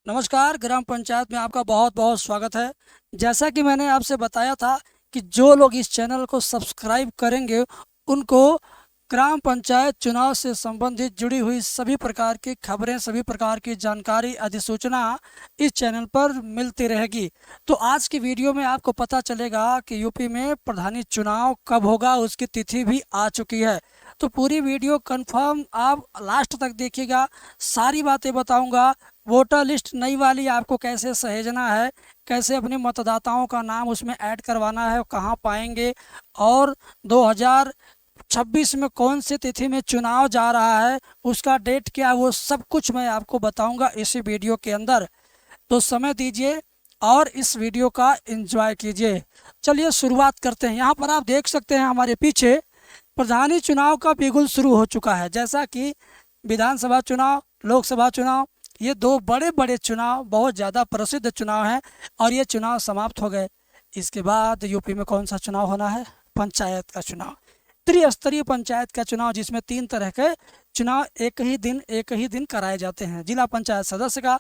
नमस्कार। ग्राम पंचायत में आपका बहुत बहुत स्वागत है। जैसा कि मैंने आपसे बताया था कि जो लोग इस चैनल को सब्सक्राइब करेंगे उनको ग्राम पंचायत चुनाव से संबंधित जुड़ी हुई सभी प्रकार की खबरें, सभी प्रकार की जानकारी, अधिसूचना इस चैनल पर मिलती रहेगी। तो आज की वीडियो में आपको पता चलेगा कि यूपी में प्रधानी चुनाव कब होगा, उसकी तिथि भी आ चुकी है। तो पूरी वीडियो कंफर्म आप लास्ट तक देखिएगा, सारी बातें बताऊंगा। वोटर लिस्ट नई वाली आपको कैसे सहेजना है, कैसे अपने मतदाताओं का नाम उसमें ऐड करवाना है, कहाँ पाएंगे, और 2026 में कौन सी तिथि में चुनाव जा रहा है, उसका डेट क्या है, वो सब कुछ मैं आपको बताऊंगा इसी वीडियो के अंदर। तो समय दीजिए और इस वीडियो का एंजॉय कीजिए। चलिए शुरुआत करते हैं। यहाँ पर आप देख सकते हैं हमारे पीछे प्रधानी चुनाव का बिगुल शुरू हो चुका है। जैसा कि विधानसभा चुनाव, लोकसभा चुनाव, ये दो बड़े बड़े चुनाव, बहुत ज़्यादा प्रसिद्ध चुनाव हैं और ये चुनाव समाप्त हो गए। इसके बाद यूपी में कौन सा चुनाव होना है? पंचायत का चुनाव, त्रिस्तरीय पंचायत का चुनाव, जिसमें 3 तरह के चुनाव एक ही दिन कराए जाते हैं। जिला पंचायत सदस्य का,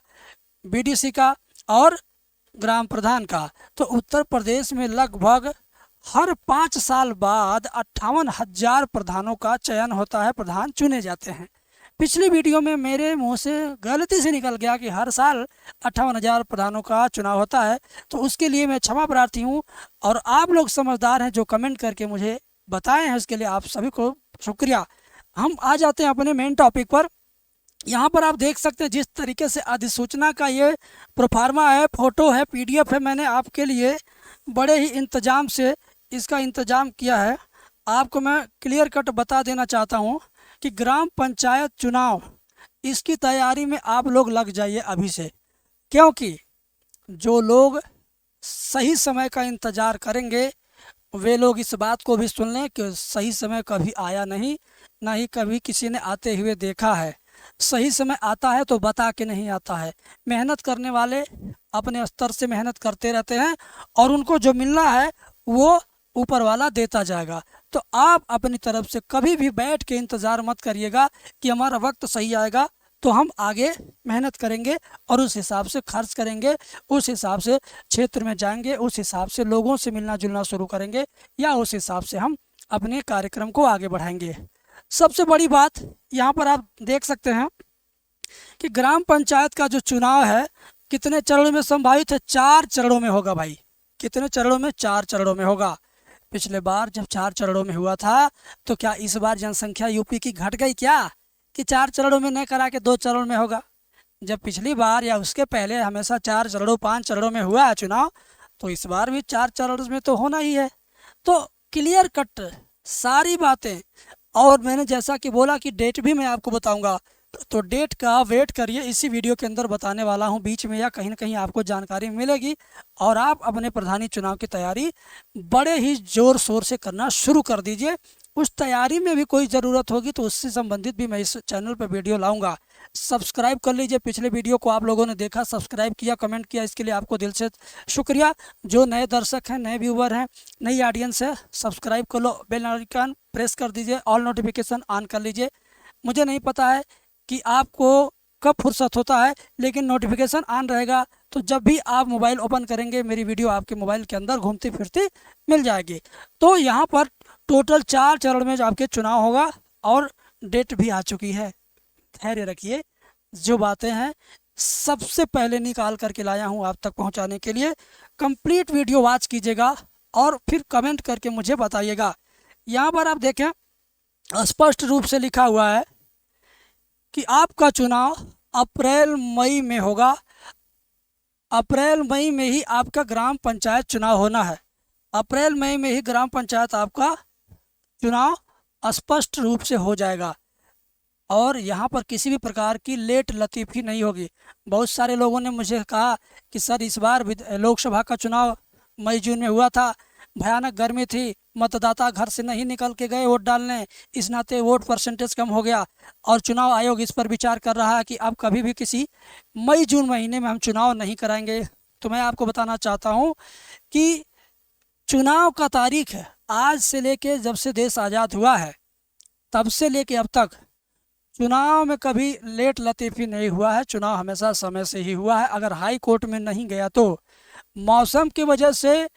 बीडीसी का और ग्राम प्रधान का। तो उत्तर प्रदेश में लगभग हर 5 साल बाद 58,000 प्रधानों का चयन होता है, प्रधान चुने जाते हैं। पिछली वीडियो में मेरे मुंह से गलती से निकल गया कि हर साल 58,000 प्रधानों का चुनाव होता है, तो उसके लिए मैं क्षमा प्रार्थी हूं। और आप लोग समझदार हैं जो कमेंट करके मुझे बताए हैं, उसके लिए आप सभी को शुक्रिया। हम आ जाते हैं अपने मेन टॉपिक पर। यहाँ पर आप देख सकते हैं जिस तरीके से अधिसूचना का ये प्रोफार्मा है, फोटो है, पीडीएफ है, मैंने आपके लिए बड़े ही इंतजाम से इसका इंतजाम किया है। आपको मैं क्लियर कट बता देना चाहता हूँ कि ग्राम पंचायत चुनाव, इसकी तैयारी में आप लोग लग जाइए अभी से, क्योंकि जो लोग सही समय का इंतज़ार करेंगे वे लोग इस बात को भी सुन लें कि सही समय कभी आया नहीं, ना ही कभी किसी ने आते हुए देखा है। सही समय आता है तो बता के नहीं आता है। मेहनत करने वाले अपने स्तर से मेहनत करते रहते हैं और उनको जो मिलना है वो ऊपर वाला देता जाएगा। तो आप अपनी तरफ से कभी भी बैठ के इंतज़ार मत करिएगा कि हमारा वक्त सही आएगा तो हम आगे मेहनत करेंगे और उस हिसाब से खर्च करेंगे, उस हिसाब से क्षेत्र में जाएंगे, उस हिसाब से लोगों से मिलना जुलना शुरू करेंगे, या उस हिसाब से हम अपने कार्यक्रम को आगे बढ़ाएंगे। सबसे बड़ी बात यहाँ पर आप देख सकते हैं कि ग्राम पंचायत का जो चुनाव है कितने चरणों में संभावित है? 4 चरणों में होगा भाई। कितने चरणों में? 4 चरणों में होगा। पिछले बार जब 4 चरणों में हुआ था तो क्या इस बार जनसंख्या यूपी की घट गई क्या कि 4 चरणों में न करा के 2 चरणों में होगा? जब पिछली बार या उसके पहले हमेशा 4 चरणों 5 चरणों में हुआ है चुनाव, तो इस बार भी 4 चरणों में तो होना ही है। तो क्लियर कट सारी बातें, और मैंने जैसा कि बोला कि डेट भी मैं आपको बताऊंगा, तो डेट का वेट करिए, इसी वीडियो के अंदर बताने वाला हूं। बीच में या कहीं ना कहीं आपको जानकारी मिलेगी और आप अपने प्रधानी चुनाव की तैयारी बड़े ही ज़ोर शोर से करना शुरू कर दीजिए। उस तैयारी में भी कोई ज़रूरत होगी तो उससे संबंधित भी मैं इस चैनल पर वीडियो लाऊंगा। सब्सक्राइब कर लीजिए। पिछले वीडियो को आप लोगों ने देखा, सब्सक्राइब किया, कमेंट किया, इसके लिए आपको दिल से शुक्रिया। जो नए दर्शक हैं, नए व्यूवर हैं, नई ऑडियंस है, सब्सक्राइब कर लो, बेल आइकन प्रेस कर दीजिए, ऑल नोटिफिकेशन ऑन कर लीजिए। मुझे नहीं पता है कि आपको कब फुर्सत होता है, लेकिन नोटिफिकेशन ऑन रहेगा तो जब भी आप मोबाइल ओपन करेंगे मेरी वीडियो आपके मोबाइल के अंदर घूमती फिरती मिल जाएगी। तो यहाँ पर टोटल 4 चरण में जो आपके चुनाव होगा और डेट भी आ चुकी है। धैर्य रखिए, जो बातें हैं सबसे पहले निकाल करके लाया हूँ आप तक पहुँचाने के लिए। कंप्लीट वीडियो वॉच कीजिएगा और फिर कमेंट करके मुझे बताइएगा। यहाँ पर आप देखें स्पष्ट रूप से लिखा हुआ है कि आपका चुनाव अप्रैल मई में होगा। अप्रैल मई में ही आपका ग्राम पंचायत चुनाव होना है। अप्रैल मई में ही ग्राम पंचायत आपका चुनाव स्पष्ट रूप से हो जाएगा और यहाँ पर किसी भी प्रकार की लेट लतीफ़ी नहीं होगी। बहुत सारे लोगों ने मुझे कहा कि सर इस बार लोकसभा का चुनाव मई जून में हुआ था, भयानक गर्मी थी, मतदाता घर से नहीं निकल के गए वोट डालने, इस नाते वोट परसेंटेज कम हो गया और चुनाव आयोग इस पर विचार कर रहा है कि अब कभी भी किसी मई जून महीने में हम चुनाव नहीं कराएंगे। तो मैं आपको बताना चाहता हूं कि चुनाव का तारीख है आज से लेके जब से देश आज़ाद हुआ है तब से लेके अब तक चुनाव में कभी लेट लतीफ़ी नहीं हुआ है, चुनाव हमेशा समय से ही हुआ है। अगर हाई कोर्ट में नहीं गया तो मौसम की वजह से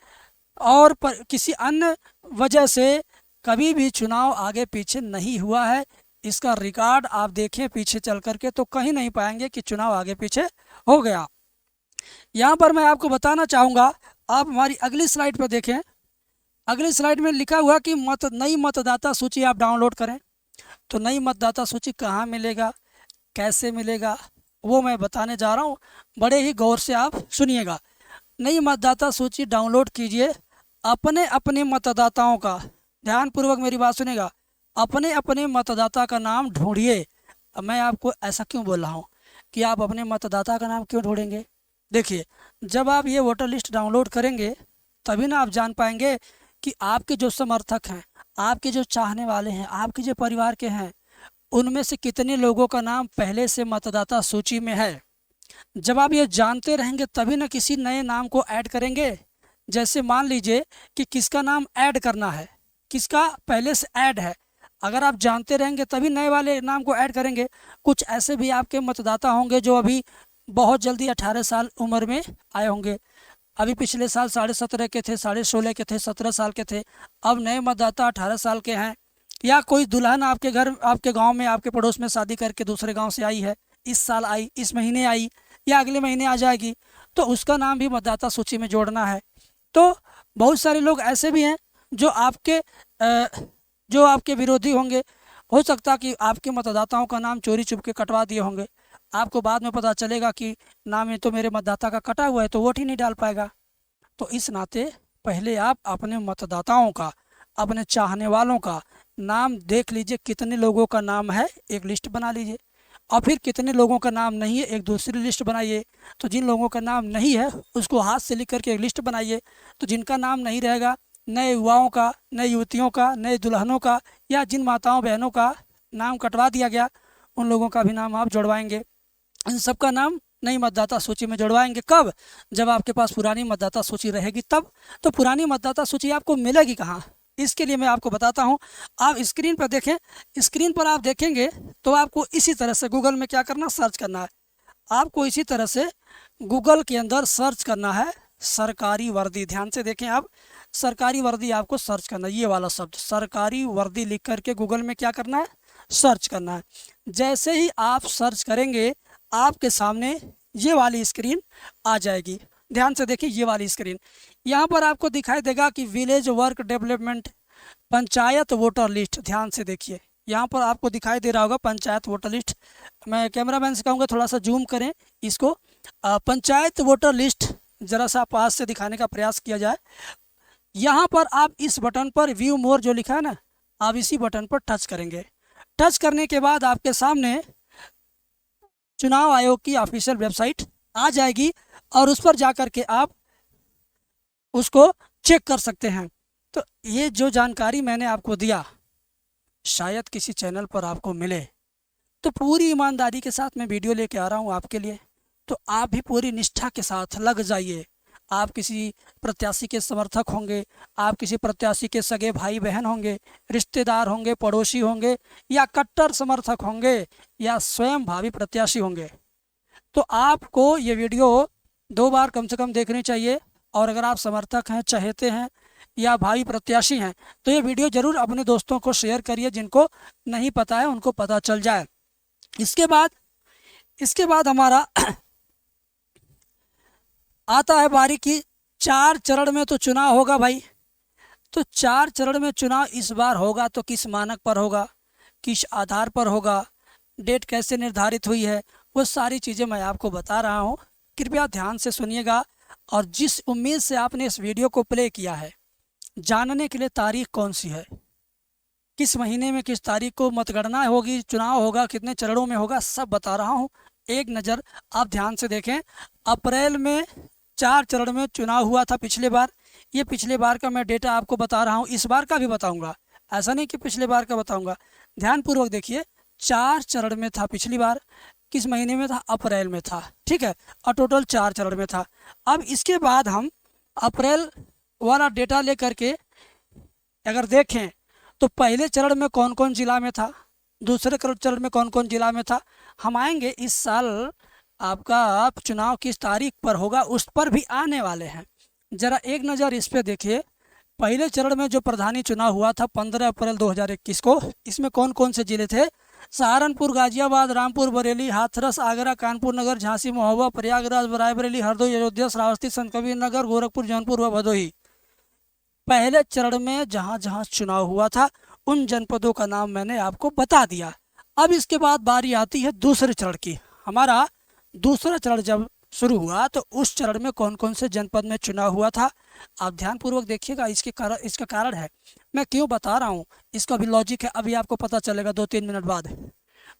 और किसी अन्य वजह से कभी भी चुनाव आगे पीछे नहीं हुआ है। इसका रिकॉर्ड आप देखें पीछे चल करके तो कहीं नहीं पाएंगे कि चुनाव आगे पीछे हो गया। यहाँ पर मैं आपको बताना चाहूँगा, आप हमारी अगली स्लाइड पर देखें। अगली स्लाइड में लिखा हुआ कि नई मतदाता सूची आप डाउनलोड करें। तो नई मतदाता सूची कहाँ मिलेगा, कैसे मिलेगा, वो मैं बताने जा रहा हूँ। बड़े ही गौर से आप सुनिएगा। नई मतदाता सूची डाउनलोड कीजिए। अपने अपने मतदाताओं का, ध्यानपूर्वक मेरी बात सुनेगा, अपने अपने मतदाता का नाम ढूंढिए। अब मैं आपको ऐसा क्यों बोल रहा हूँ कि आप अपने मतदाता का नाम क्यों ढूंढेंगे? देखिए, जब आप ये वोटर लिस्ट डाउनलोड करेंगे तभी ना आप जान पाएंगे कि आपके जो समर्थक हैं, आपके जो चाहने वाले हैं, आपके जो परिवार के हैं, उनमें से कितने लोगों का नाम पहले से मतदाता सूची में है। जब आप ये जानते रहेंगे तभी ना किसी नए नाम को ऐड करेंगे। जैसे मान लीजिए कि किसका नाम ऐड करना है, किसका पहले से ऐड है, अगर आप जानते रहेंगे तभी नए वाले नाम को ऐड करेंगे। कुछ ऐसे भी आपके मतदाता होंगे जो अभी बहुत जल्दी 18 साल उम्र में आए होंगे। अभी पिछले साल 17.5 के थे, 16.5 के थे, 17 साल के थे, अब नए मतदाता 18 साल के हैं। या कोई दुल्हन आपके घर, आपके गांव में, आपके पड़ोस में शादी करके दूसरे गांव से आई है, इस साल आई, इस महीने आई या अगले महीने आ जाएगी, तो उसका नाम भी मतदाता सूची में जोड़ना है। तो बहुत सारे लोग ऐसे भी हैं जो आपके विरोधी होंगे। हो सकता कि आपके मतदाताओं का नाम चोरी छुप के कटवा दिए होंगे। आपको बाद में पता चलेगा कि नाम ये तो मेरे मतदाता का कटा हुआ है, तो वोट ही नहीं डाल पाएगा। तो इस नाते पहले आप अपने मतदाताओं का, अपने चाहने वालों का नाम देख लीजिए, कितने लोगों का नाम है एक लिस्ट बना लीजिए, और फिर कितने लोगों का नाम नहीं है एक दूसरी लिस्ट बनाइए। तो जिन लोगों का नाम नहीं है उसको हाथ से लिख करके एक लिस्ट बनाइए। तो जिनका नाम नहीं रहेगा, नए युवाओं का, नए युवतियों का, नए दुल्हनों का, या जिन माताओं बहनों का नाम कटवा दिया गया, उन लोगों का भी नाम आप जुड़वाएंगे। इन सबका नाम नई मतदाता सूची में जुड़वाएंगे। कब? जब आपके पास पुरानी मतदाता सूची रहेगी तब। तो पुरानी मतदाता सूची आपको मिलेगी कहाँ? इसके लिए मैं आपको बताता हूँ। आप स्क्रीन पर देखें, स्क्रीन पर आप देखेंगे तो आपको इसी तरह से गूगल में क्या करना, सर्च करना है। आपको इसी तरह से गूगल के अंदर सर्च करना है सरकारी वर्दी। ध्यान से देखें आप, सरकारी वर्दी आपको सर्च करना है, ये वाला शब्द सरकारी वर्दी लिख करके गूगल में क्या करना है, सर्च करना है। जैसे ही आप सर्च करेंगे आपके सामने ये वाली स्क्रीन आ जाएगी। ध्यान से देखिए, ये वाली स्क्रीन, यहाँ पर आपको दिखाई देगा कि village work development panchayat voter list. ध्यान से देखिए, यहाँ पर आपको दिखाई दे रहा होगा पंचायत वोटर लिस्ट। मैं कैमरामैन से कहूँगा थोड़ा सा जूम करें इसको। पंचायत वोटर लिस्ट ज़रा सा पास से दिखाने का प्रयास किया जाए। यहाँ पर आप इस बटन पर व्यू मोर जो लिखा है ना, आप इसी बटन पर टच करेंगे। टच करने के बाद आपके सामने चुनाव आयोग की ऑफिशियल वेबसाइट आ जाएगी और उस पर जाकर के आप उसको चेक कर सकते हैं। तो ये जो जानकारी मैंने आपको दिया शायद किसी चैनल पर आपको मिले, तो पूरी ईमानदारी के साथ मैं वीडियो लेके आ रहा हूँ आपके लिए। तो आप भी पूरी निष्ठा के साथ लग जाइए। आप किसी प्रत्याशी के समर्थक होंगे, आप किसी प्रत्याशी के सगे भाई बहन होंगे, रिश्तेदार होंगे, पड़ोसी होंगे, या कट्टर समर्थक होंगे, या स्वयं भावी प्रत्याशी होंगे, तो आपको ये वीडियो 2 बार कम से कम देखनी चाहिए। और अगर आप समर्थक हैं, चहेते हैं या भावी प्रत्याशी हैं, तो ये वीडियो ज़रूर अपने दोस्तों को शेयर करिए, जिनको नहीं पता है उनको पता चल जाए। इसके बाद हमारा आता है बारी की 4 चरण में तो चुनाव होगा भाई। तो 4 चरण में चुनाव इस बार होगा तो किस मानक पर होगा, किस आधार पर होगा, डेट कैसे निर्धारित हुई है, वो सारी चीज़ें मैं आपको बता रहा हूँ। कृपया ध्यान से सुनिएगा। और जिस उम्मीद से आपने इस वीडियो को प्ले किया है, जानने के लिए तारीख कौन सी है, किस महीने में किस तारीख को मतगणना होगी, चुनाव होगा, कितने चरणों में होगा, सब बता रहा हूँ। एक नज़र आप ध्यान से देखें। अप्रैल में 4 चरण में चुनाव हुआ था पिछले बार। ये पिछले बार का मैं डेटा आपको बता रहा हूँ, इस बार का भी बताऊँगा, ऐसा नहीं कि पिछले बार का बताऊँगा। ध्यानपूर्वक देखिए, 4 चरण में था पिछली बार। किस महीने में था? अप्रैल में था, ठीक है। और टोटल 4 चरण में था। अब इसके बाद हम अप्रैल वाला डेटा लेकर के अगर देखें तो पहले चरण में कौन कौन जिला में था, दूसरे चरण में कौन कौन जिला में था। हम आएंगे इस साल आपका चुनाव किस तारीख पर होगा उस पर भी आने वाले हैं। जरा एक नज़र इस पे देखिए। पहले चरण में जो प्रधानी चुनाव हुआ था 15 अप्रैल 2021 को, इसमें कौन कौन से जिले थे। सहारनपुर, गाजियाबाद, रामपुर, बरेली, हाथरस, आगरा, कानपुर नगर, झांसी, महोबा, प्रयागराज, रायबरेली, हरदोई, अयोध्या, श्रावस्ती, संतकबीर नगर, गोरखपुर, जौनपुर व भदोही। पहले चरण में जहां जहां चुनाव हुआ था उन जनपदों का नाम मैंने आपको बता दिया। अब इसके बाद बारी आती है दूसरे चरण की। हमारा दूसरा चरण जब शुरू हुआ तो उस चरण में कौन कौन से जनपद में चुनाव हुआ था, आप ध्यानपूर्वक देखिएगा। इसका कारण है, मैं क्यों बता रहा हूँ, इसका भी लॉजिक है, अभी आपको पता चलेगा 2-3 मिनट बाद।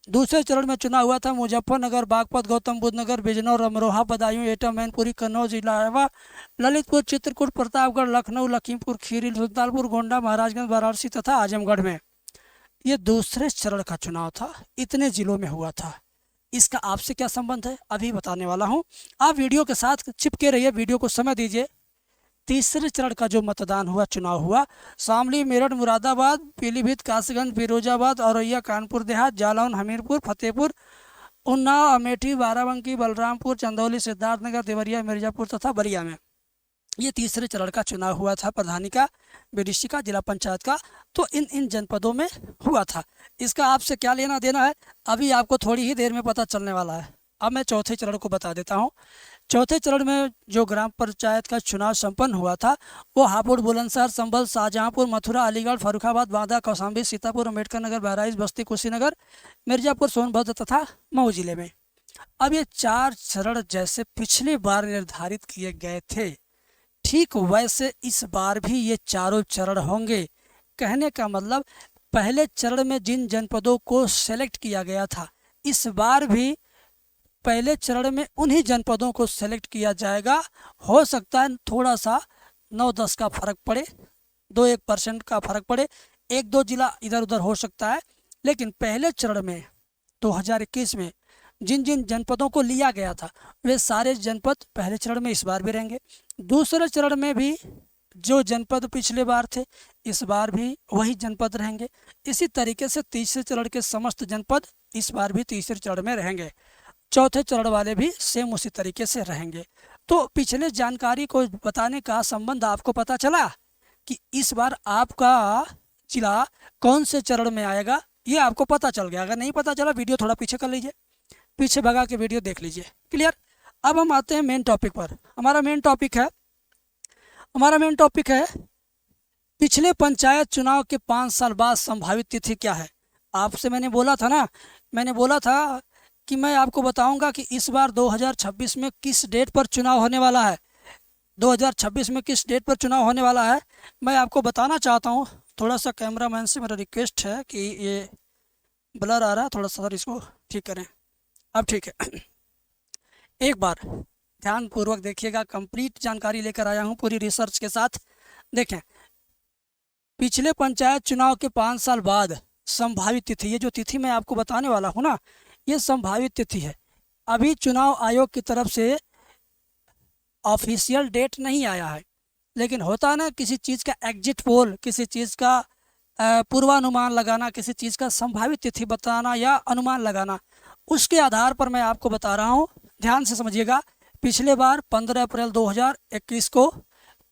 दूसरे चरण में चुनाव हुआ था मुजफ्फरनगर, बागपत, गौतम बुद्ध नगर, बिजनौर, अमरोहा, बदायूं, एटा, मैनपुरी, कन्नौज, इलाहाबाद, ललितपुर, चित्रकूट, प्रतापगढ़, लखनऊ, लखीमपुर खीरी, सुल्तानपुर, गोंडा, महाराजगंज, वाराणसी तथा आजमगढ़ में। ये दूसरे चरण का चुनाव था, इतने जिलों में हुआ था। इसका आपसे क्या संबंध है अभी बताने वाला हूँ। आप वीडियो के साथ चिपके रहिए, वीडियो को समय दीजिए। तीसरे चरण का जो मतदान हुआ, चुनाव हुआ, शामली, मेरठ, मुरादाबाद, पीलीभीत, कासगंज, फिरोजाबाद, औरैया, कानपुर देहात, जालौन, हमीरपुर, फतेहपुर, उन्नाव, अमेठी, बाराबंकी, बलरामपुर, चंदौली, सिद्धार्थनगर, देवरिया, मिर्जापुर तथा बलिया में। ये तीसरे चरण का चुनाव हुआ था, प्रधानी का, बीडीसी का, जिला पंचायत का। तो इन इन जनपदों में हुआ था। इसका आपसे क्या लेना देना है अभी आपको थोड़ी ही देर में पता चलने वाला है। अब मैं चौथे चरण को बता देता हूँ। चौथे चरण में जो ग्राम पंचायत का चुनाव संपन्न हुआ था वो हापुड़, बुलंदशहर, संभल, शाहजहांपुर, मथुरा, अलीगढ़, फर्रुखाबाद, बांदा, कौशाम्बी, सीतापुर, अम्बेडकर नगर, बहराइच, बस्ती, कुशीनगर, मिर्जापुर, सोनभद्र तथा मऊ जिले में। अब ये 4 चरण जैसे पिछली बार निर्धारित किए गए थे, ठीक वैसे इस बार भी ये चारों चरण होंगे। कहने का मतलब, पहले चरण में जिन जनपदों को सेलेक्ट किया गया था, इस बार भी पहले चरण में उन्हीं जनपदों को सेलेक्ट किया जाएगा। हो सकता है थोड़ा सा 9-10 का फर्क पड़े, 2-1% का फर्क पड़े, 1-2 जिला इधर उधर हो सकता है, लेकिन पहले चरण में 2021 में जिन जिन जनपदों को लिया गया था वे सारे जनपद पहले चरण में इस बार भी रहेंगे। दूसरे चरण में भी जो जनपद पिछले बार थे इस बार भी वही जनपद रहेंगे। इसी तरीके से तीसरे चरण के समस्त जनपद इस बार भी तीसरे चरण में रहेंगे। चौथे चरण वाले भी सेम उसी तरीके से रहेंगे। तो पिछले जानकारी को बताने का संबंध आपको पता चला कि इस बार आपका जिला कौन से चरण में आएगा, ये आपको पता चल गया। अगर नहीं पता चला वीडियो थोड़ा पीछे कर लीजिए, पीछे भगा के वीडियो देख लीजिए। क्लियर। अब हम आते हैं मेन टॉपिक पर। हमारा मेन टॉपिक है पिछले पंचायत चुनाव के 5 साल बाद संभावित तिथि क्या है। आपसे मैंने बोला था कि मैं आपको बताऊंगा कि इस बार 2026 में किस डेट पर चुनाव होने वाला है। 2026 में किस डेट पर चुनाव होने वाला है मैं आपको बताना चाहता हूं। थोड़ा सा कैमरामैन से मेरा रिक्वेस्ट है कि ये ब्लर आ रहा है, थोड़ा सा सर इसको ठीक करें। अब ठीक है। एक बार ध्यानपूर्वक देखिएगा, कंप्लीट जानकारी लेकर आया हूं पूरी रिसर्च के साथ। देखें, पिछले पंचायत चुनाव के 5 साल बाद संभावित तिथि, ये जो तिथि मैं आपको बताने वाला हूं ना, ये संभावित तिथि है। अभी चुनाव आयोग की तरफ से ऑफिशियल डेट नहीं आया है, लेकिन होता ना किसी चीज़ का एग्जिट पोल, किसी चीज़ का पूर्वानुमान लगाना, किसी चीज़ का संभावित तिथि बताना या अनुमान लगाना, उसके आधार पर मैं आपको बता रहा हूँ। ध्यान से समझिएगा। पिछले बार 15 अप्रैल 2021 को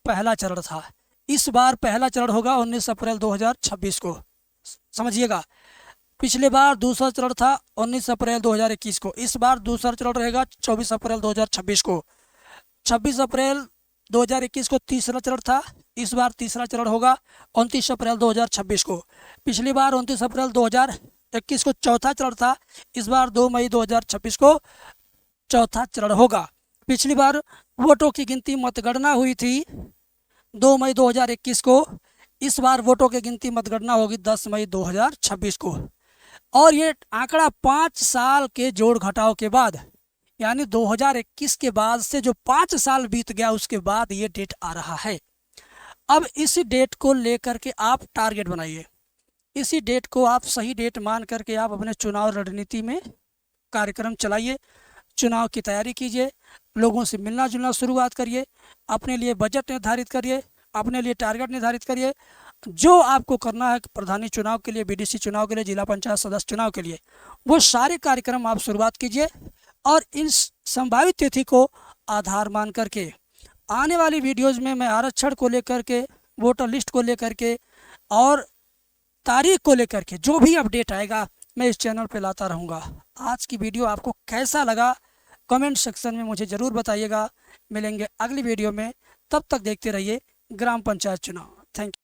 पहला चरण था, इस बार पहला चरण होगा 19 अप्रैल 2026 को। समझिएगा, पिछले बार दूसरा चरण था 19 अप्रैल 2021 को, इस बार दूसरा चरण रहेगा 24 अप्रैल 2026 को। 26 अप्रैल 2021 को तीसरा चरण था, इस बार तीसरा चरण होगा 29 अप्रैल 2026 को। पिछली बार 29 अप्रैल 2021 को चौथा चरण था, इस बार 2 मई 2026 को चौथा चरण होगा। पिछली बार वोटों की गिनती मतगणना हुई थी 2 मई 2021 को, इस बार वोटों की गिनती मतगणना होगी 10 मई 2026 को। और ये आंकड़ा 5 साल के जोड़ घटाव के बाद, यानी 2021 के बाद से जो 5 साल बीत गया उसके बाद ये डेट आ रहा है। अब इसी डेट को लेकर के आप टारगेट बनाइए, इसी डेट को आप सही डेट मान करके आप अपने चुनाव रणनीति में कार्यक्रम चलाइए, चुनाव की तैयारी कीजिए, लोगों से मिलना जुलना शुरुआत करिए, अपने लिए बजट निर्धारित करिए, अपने लिए टारगेट निर्धारित करिए जो आपको करना है प्रधानी चुनाव के लिए, बीडीसी चुनाव के लिए, जिला पंचायत सदस्य चुनाव के लिए, वो सारे कार्यक्रम आप शुरुआत कीजिए और इन संभावित तिथि को आधार मान करके आने वाली वीडियोस में मैं आरक्षण को लेकर के, वोटर लिस्ट को लेकर के और तारीख को लेकर के जो भी अपडेट आएगा मैं इस चैनल पे लाता रहूँगा। आज की वीडियो आपको कैसा लगा कमेंट सेक्शन में मुझे ज़रूर बताइएगा। मिलेंगे अगली वीडियो में, तब तक देखते रहिए ग्राम पंचायत चुनाव। Thank you.